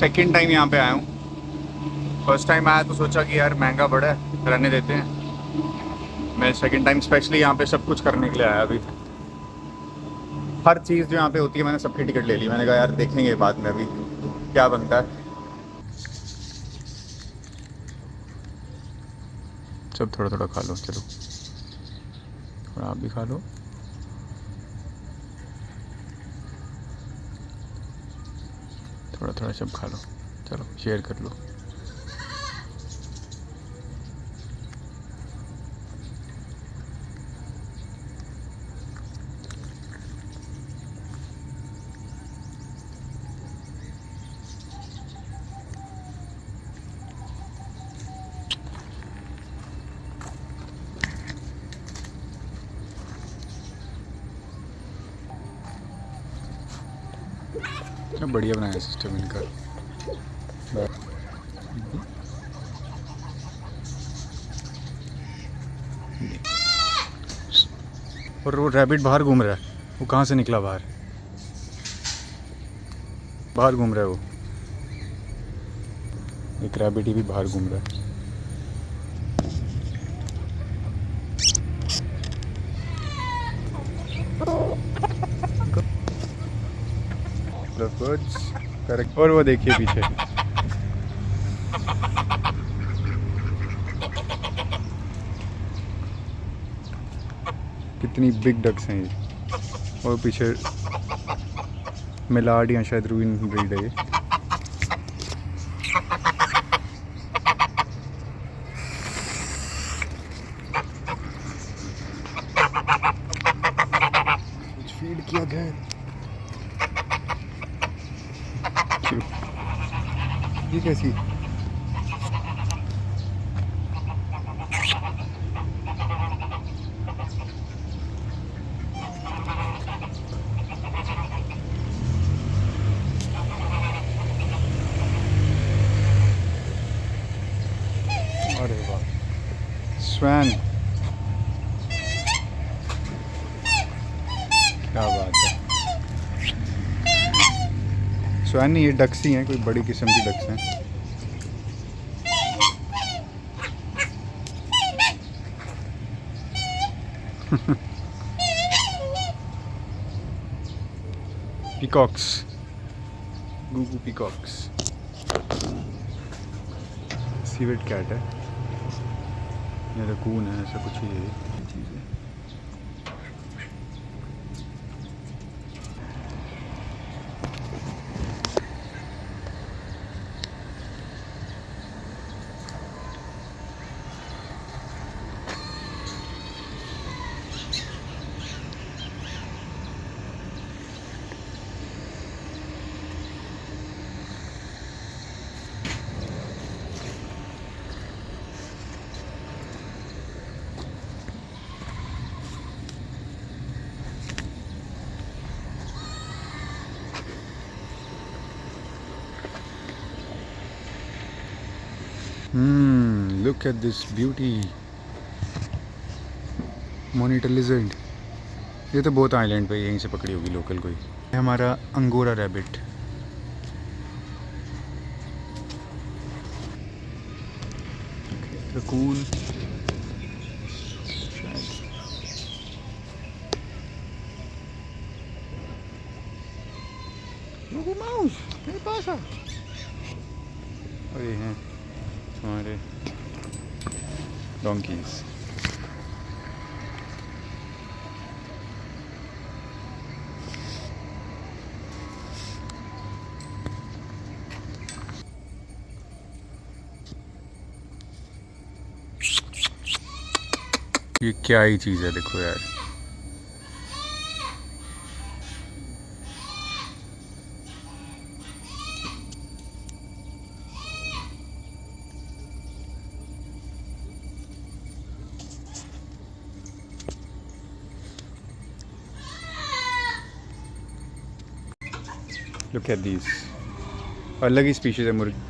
Second time यहाँ पे आया हूँ। फर्स्ट टाइम आया तो सोचा कि यार महंगा बड़ा है, रहने देते हैं। मैं सेकंड टाइम स्पेशली यहाँ पे सब कुछ करने के लिए आया। अभी हर चीज़ जो यहाँ पे होती है मैंने सबकी टिकट ले ली। मैंने कहा यार देखेंगे बाद में अभी क्या बनता है। सब थोड़ा थोड़ा खा लो, चलो और आप भी खा लो। थोड़ा थोड़ा सब खा लो, चलो शेयर कर लो। क्या बढ़िया बनाया सिस्टम इनका। और वो रैबिट बाहर घूम रहा है, वो कहाँ से निकला बाहर? बाहर घूम रहा है वो, एक रैबिट ही भी बाहर घूम रहा है। करेक्ट। और वो देखिए पीछे कितनी बिग डक्स हैं ये। और पीछे मिलाड या शायद रूइन ब्रीड है ये। कुछ फीड किया गया है। क्यों? ये कैसी? अरे वाह, स्वैन, क्या बात है। स्वैन नहीं, ये डक्स ही हैं, कोई बड़ी किस्म की डक्स हैं। पीकॉक्स, गूगू पीकॉक्स। सीवेट कैट है या रकून है, ऐसा कुछ ही है चीज़ है। Look at this beauty. Monitor lizard. ये तो बहुत आइलैंड पे यहीं से पकड़ी होगी लोकल कोई। हमारा अंगोरा रैबिट। रकून माउस मेरे पास आ। और ये हैं हमारे डोंकीज। ये क्या ही चीज़ है, देखो यार। लुक एट दीज, अलग ही स्पीशीज है मुर्गी।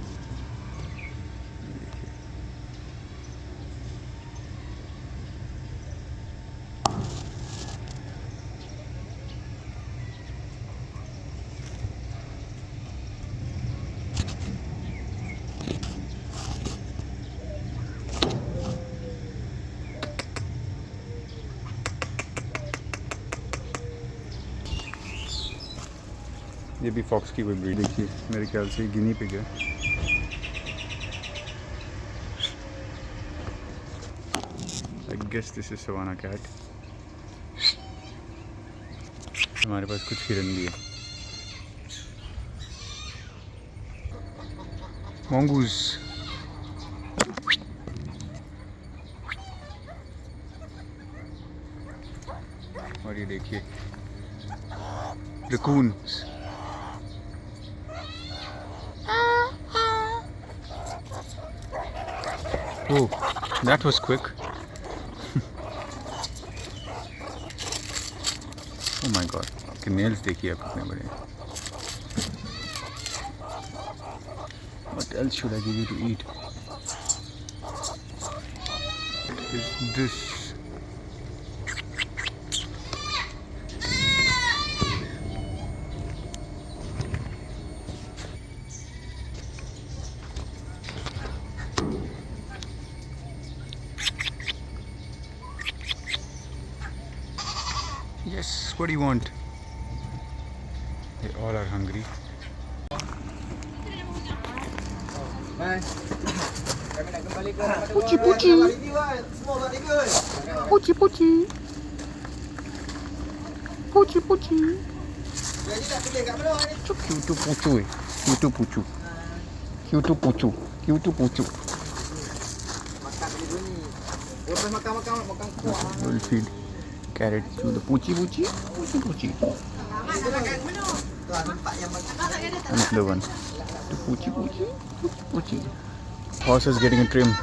ये भी फॉक्स की कोई ब्रीड, देखिए मेरे ख्याल से गिनी पिग है। I guess this is savannah cat. हमारे पास कुछ हिरन भी है। मोंगूज, और ये देखिए रकून्स। Oh, that was quick. Oh my god, आपके नेल्स देखिए आप कितने बड़े हैं। What else should I give you to eat? What is this? Yes, what do you want? They all are hungry. Puchi puchi. Puchi puchi. Puchi puchi. So cute to puchu. Cute to puchu. Cute to puchu. Cute to puchu. We'll feed carrot to the puchi puchi. Puchi puchi. Another one. To puchi puchi. Puchi puchi. Horse is getting a trim.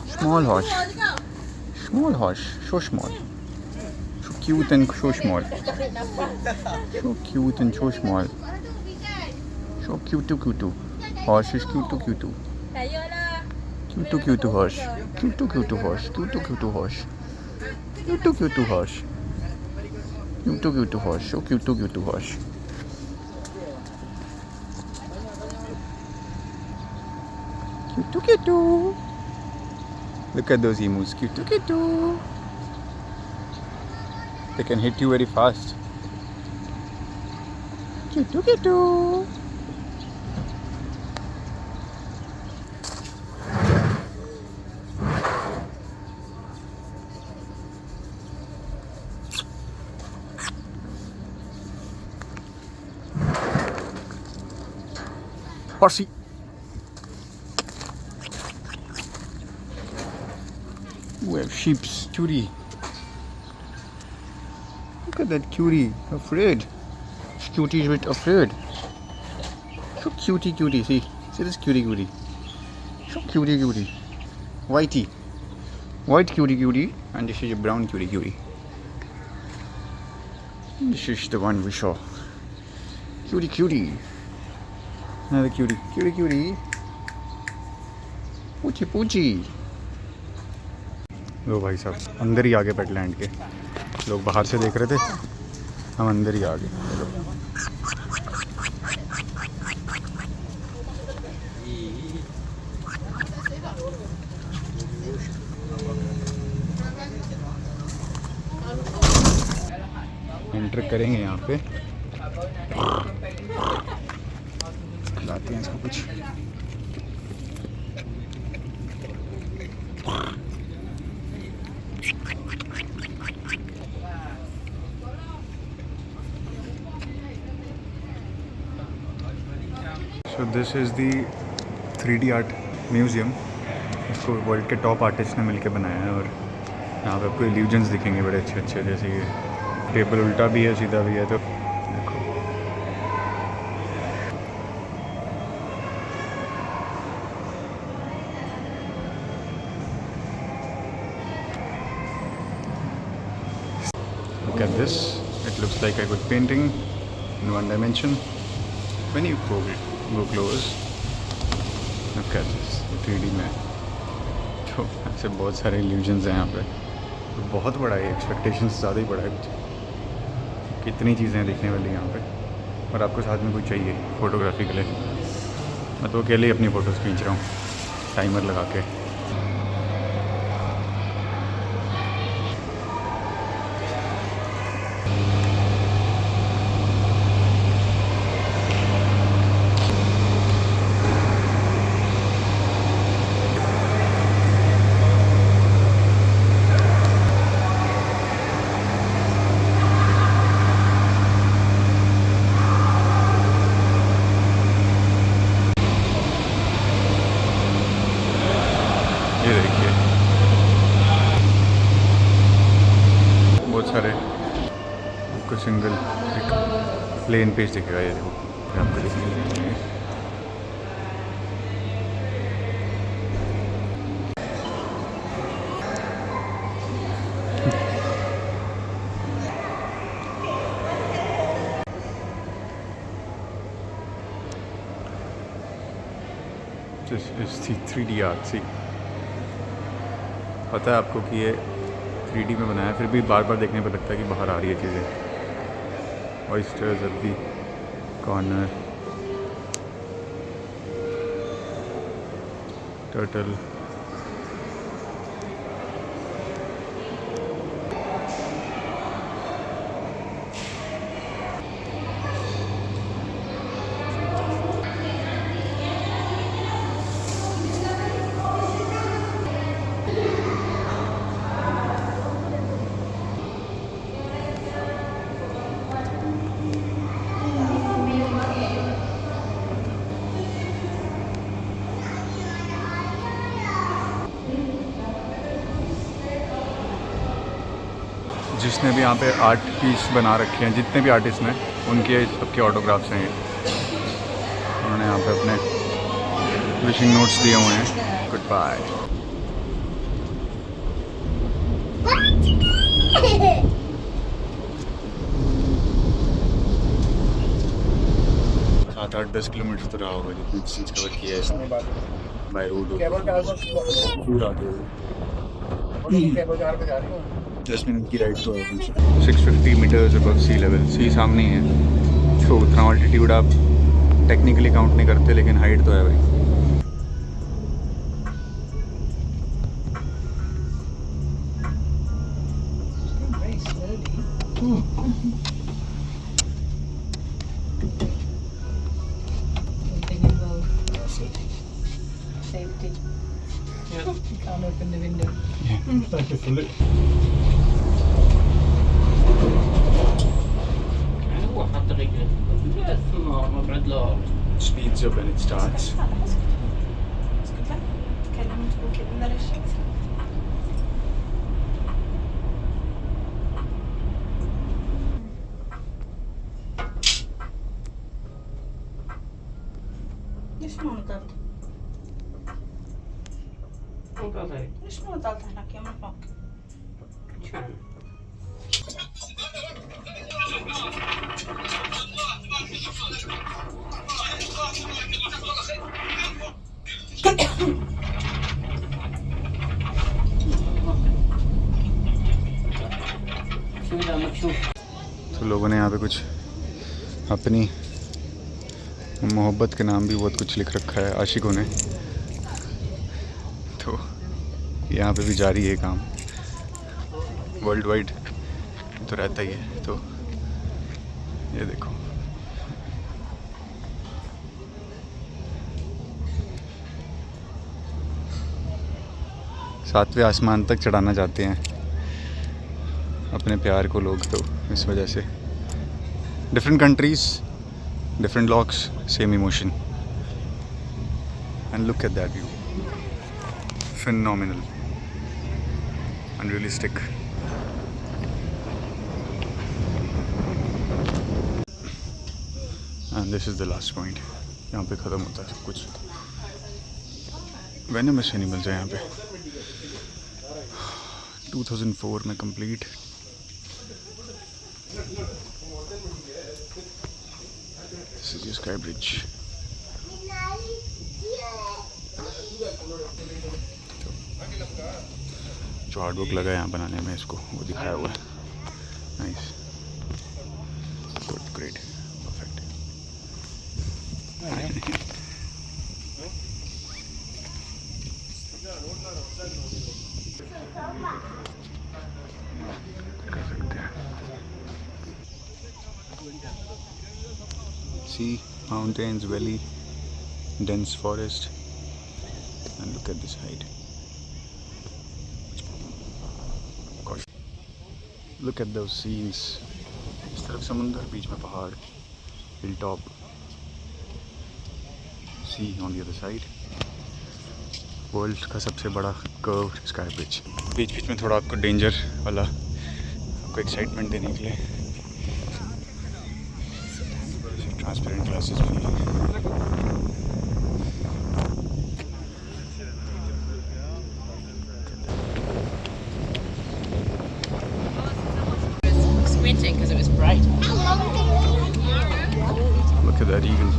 Small horse. Small horse. So small. So cute and so small. So cute and so small. So cute to cute. Horse is cute to cute. Cute to cute horse. Cute to cute horse. Cute to cute horse. Cute to cute horse. Cute to cute horse. So cute to cute horse. Cute to cute. Look at those emus. Cute to cute. They can hit you very fast. Cute to cute. Horsey. We have sheep's cutie. Look at that cutie, afraid. Cutie is a bit afraid. So cutie cutie, see this cutie cutie. So cutie cutie. Whitey. White cutie cutie, and this is a brown cutie cutie. This is the one we saw. Cutie cutie. Another cutie. Cutie cutie. Poochie poochie. लो भाई साहब अंदर ही आगे पेटलैंड के लोग बाहर से देख रहे थे, हम अंदर ही आ गए। एंटर करेंगे यहाँ पे, खिलाते हैं इसको कुछ। So this is the 3D art museum. इसको वर्ल्ड के टॉप आर्टिस्ट ने मिलके बनाया है, और यहाँ पे आपको इल्यूजन्स दिखेंगे बड़े अच्छे अच्छे, जैसे ये टेबल उल्टा भी है सीधा भी है, तो देखो। Look at this, it looks like a good painting in one dimension. When you go close, look at this 3D में, तो ऐसे बहुत सारे इल्यूजन्स हैं यहाँ पे। तो बहुत बड़ा है, एक्सपेक्टेशंस ज़्यादा ही बड़ा है कुछ। कितनी चीज़ें हैं देखने वाली यहाँ पे, और आपको साथ में कोई चाहिए फ़ोटोग्राफी के लिए। मैं तो अकेले ही अपनी फ़ोटोज़ खींच रहा हूँ टाइमर लगा के। सिंगल एक प्लेन पेज दिखेगा, ये देखो, ये आपको दिखेगा। This is the 3D art, see। पता है आपको कि ये 3D में बनाया है, फिर भी बार बार देखने पर लगता है कि बाहर आ रही है चीज़ें। Oysters at the corner, turtle, जिसने भी यहाँ पे आर्ट पीस बना रखे हैं, जितने भी आर्टिस्ट हैं, उनके सबके ऑटोग्राफ्स हैं। उन्होंने यहाँ पे अपने विशिंग नोट्स दिए हुए हैं। Goodbye. सात 8-10 किलोमीटर तो रहा होगा जितनी डिस्टेंस कवर किया है इसने बाय रोड। 10 मिनट की राइड तो है। 650 मीटर्स अबव सी लेवल, सी सामने ही है। तो उतना ऑल्टीट्यूड आप टेक्निकली काउंट नहीं करते, लेकिन हाइट तो है भाई। Safety. Yeah. You can't open the window. Thank you for it. Speeds up when it starts. ليش ما نطلت؟ ليش ما نطلت هناك يا مرفق؟ तो लोगों ने यहाँ पे कुछ अपनी मोहब्बत के नाम भी बहुत कुछ लिख रखा है आशिकों ने। तो यहाँ पे भी जारी है काम, वर्ल्ड वाइड तो रहता ही है। तो ये देखो, सातवें आसमान तक चढ़ाना चाहते हैं अपने प्यार को लोग। तो इस वजह से different countries, different locks, same emotion. And look at that view. Phenomenal. Unrealistic. And this is the last point. यहाँ पे ख़त्म होता है सब कुछ। वेनमस एनिमल्स है यहाँ पे। 2004 में complete. This is your Sky Bridge. जो हार्ड वर्क लगा है यहाँ बनाने में, इसको वो दिखाया हुआ है। Nice, good, great, perfect. कर सकते हैं। See, mountains, valley, dense forest, and look at this height. Gosh, look at those scenes. इस तरफ समुंदर, बीच में पहाड़, hilltop, sea on the other side. World का सबसे बड़ा कर्व्ड स्काई ब्रिज। बीच बीच में थोड़ा आपको डेंजर वाला, आपको एक्साइटमेंट देने के लिए ट्रांसपेरेंट ग्लासेस भी हैं। Squinting because it was bright. Look at that eagle.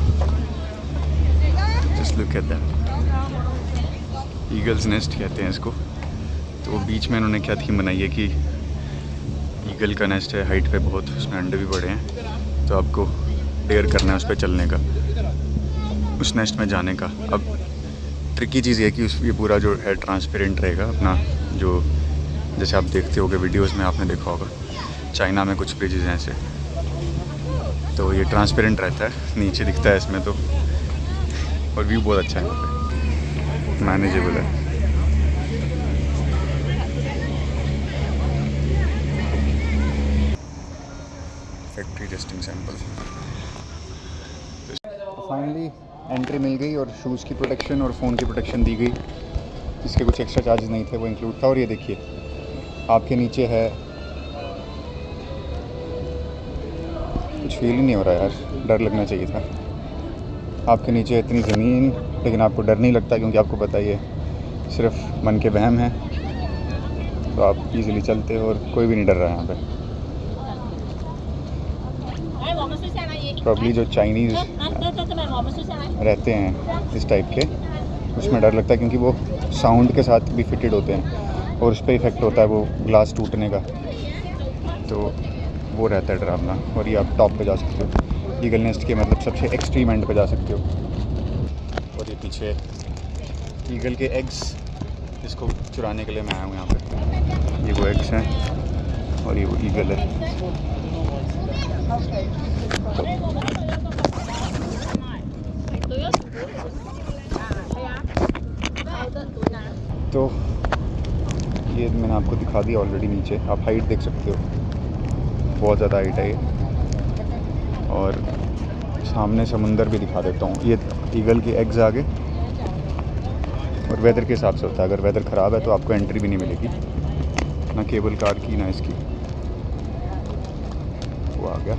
Just look at that. Eagles nest कहते हैं इसको। तो बीच में इन्होंने क्या थीम बनाई है कि ईगल का नेस्ट है, हाइट पे बहुत, उसमें अंडे भी बड़े हैं, तो आपको डेयर करना है उस पर चलने का, उस नेस्ट में जाने का। अब ट्रिकी चीज़ ये है कि ये पूरा जो है ट्रांसपेरेंट रहेगा अपना, जो जैसे आप देखते होगे वीडियोस में आपने देखा होगा, चाइना में कुछ ब्रिजेज हैं ऐसे, तो ये ट्रांसपेरेंट रहता है, नीचे दिखता है इसमें तो, और व्यू बहुत अच्छा है, मैनेजेबल है। Factory testing sample. Finally entry मिल गई और शूज़ की प्रोटेक्शन और फ़ोन की प्रोटेक्शन दी गई। इसके कुछ एक्स्ट्रा चार्जेस नहीं थे, वो इंक्लूड था। और ये देखिए आपके नीचे है, कुछ फील ही नहीं हो रहा यार, डर लगना चाहिए था। आपके नीचे इतनी ज़मीन, लेकिन आपको डर नहीं लगता क्योंकि आपको पता ही है सिर्फ मन के वहम हैं, तो आप इजीली चलते हो और कोई भी नहीं डर रहा है यहाँ पे। प्रॉब्ली जो चाइनीज़ रहते हैं इस टाइप के, उसमें डर लगता है क्योंकि वो साउंड के साथ भी फिटेड होते हैं और उस पर इफ़ेक्ट होता है वो ग्लास टूटने का, तो वो रहता है डरावना। और ये आप टॉप पे जा सकते हो, ईगल नेस्ट के मतलब सबसे एक्सट्रीम एंड पे जा सकते हो। और ये पीछे ईगल के एग्स, जिसको चुराने के लिए मैं आया हूँ यहाँ पे, ये वो एग्स हैं और ये वो ईगल है। तो ये मैंने आपको दिखा दिया ऑलरेडी। नीचे आप हाइट देख सकते हो, बहुत ज़्यादा हाइट है ये। और सामने समुंदर भी दिखा देता हूँ। ये ईगल के एग्स आ गए, और वेदर के हिसाब से होता है, अगर वेदर ख़राब है तो आपको एंट्री भी नहीं मिलेगी, ना केबल कार की ना इसकी। वो आ गया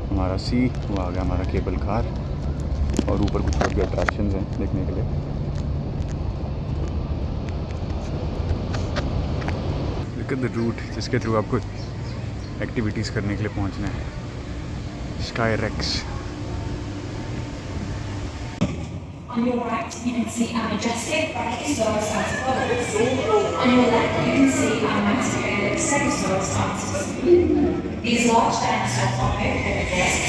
हमारा सी, वो आ गया हमारा केबल कार, और ऊपर कुछ और भी अट्रैक्शंस हैं देखने के लिए। लुक एट द रूट जिसके थ्रू आपको एक्टिविटीज़ करने के लिए पहुंचना है, sky rex. On your right, you can see our majestic Brachiosaurus arthropods. On your left, you can see our massive Stegosaurus arctos. These large dinosaurs are very heavy.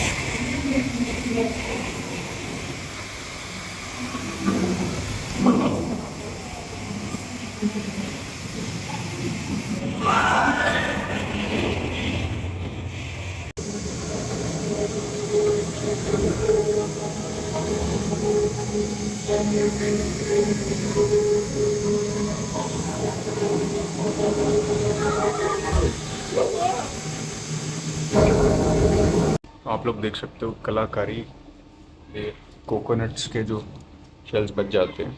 आप लोग देख सकते हो कलाकारी, ये कोकोनट्स के जो शेल्स बच जाते हैं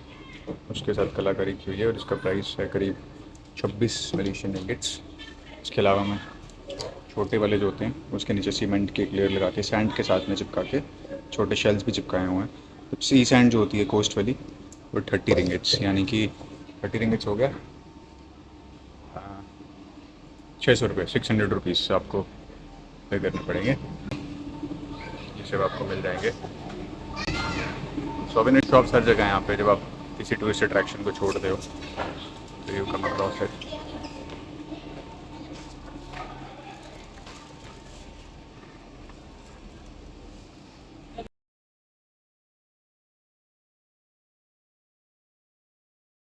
उसके साथ कलाकारी की हुई है, और इसका प्राइस है करीब 26 मलेशियन रिंगिट्स। इसके अलावा मैं छोटे वाले जो होते हैं उसके नीचे सीमेंट की एक लेयर लगा के, सैंड के साथ में चिपका के छोटे शेल्स भी चिपकाए हुए हैं। तो सी सैंड जो होती है कोस्ट वाली, वो 30 रिंगिट्स, यानी कि 30 रिंगिट्स हो गया 600 रुपये, 600 रुपीज़ आपको पे करने पड़ेंगे, जिससे आपको मिल जाएंगे। सोवेनियर शॉप्स हर जगह हैं यहाँ पे, जब आप किसी टूरिस्ट अट्रैक्शन को छोड़ दे हो तो यू कम अक्रॉस इट।